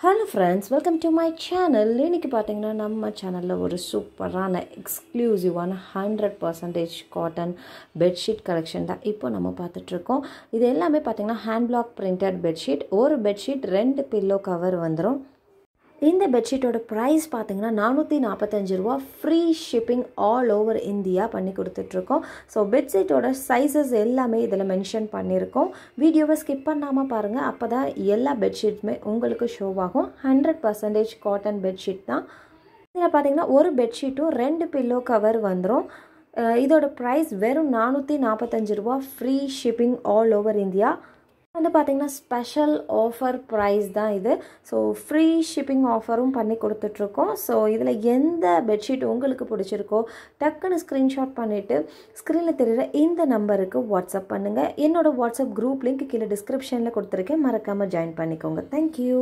Hello friends, welcome to my channel. இன்னைக்கு பாத்தீங்கன்னா நம்ம சேனல்ல ஒரு சூப்பரான எக்ஸ்க்ளூசிவான 100% காட்டன் பெட்ஷீட் கலெக்ஷன் தான் இப்போ நம்ம பார்த்துட்டு இருக்கோம். இது எல்லாமே பாத்தீங்கன்னா ஹேண்ட் பிளாக் பிரிண்டட் பெட்ஷீட். ஒரு பெட்ஷீட் 2 பில்லோ கவர் வந்துரும். இந்த பெட்ஷீட்டோட ப்ரைஸ் பார்த்தீங்கன்னா 445 ரூபா. Free shipping all over India பண்ணி கொடுத்துட்ருக்கோம். ஸோ பெட்ஷீட்டோட சைஸஸ் எல்லாமே இதில் மென்ஷன் பண்ணியிருக்கோம். வீடியோவை ஸ்கிப் பண்ணாமல் பாருங்கள், அப்போ தான் எல்லா பெட்ஷீட்டுமே உங்களுக்கு ஷோ ஆகும். 100% காட்டன் பெட்ஷீட் தான். இதில் பார்த்தீங்கன்னா ஒரு பெட்ஷீட்டும் 2 பில்லோ கவர் வந்துடும். இதோட ப்ரைஸ் வெறும் 445 ரூபா. Free shipping all over India. வந்து பார்த்திங்கன்னா ஸ்பெஷல் ஆஃபர் ப்ரைஸ் தான் இது. ஸோ ஃப்ரீ ஷிப்பிங் ஆஃபரும் பண்ணி கொடுத்துட்ருக்கோம். ஸோ இதில் எந்த பெட்ஷீட் உங்களுக்கு பிடிச்சிருக்கோ டக்குன்னு ஸ்க்ரீன்ஷாட் பண்ணிவிட்டு ஸ்க்ரீனில் தெரிகிற இந்த நம்பருக்கு வாட்ஸ்அப் பண்ணுங்கள். என்னோடய வாட்ஸ்அப் குரூப் லிங்க் கீழே டிஸ்கிரிப்ஷனில் கொடுத்துருக்கேன், மறக்காமல் ஜாயின் பண்ணிக்கோங்க. தேங்க்யூ.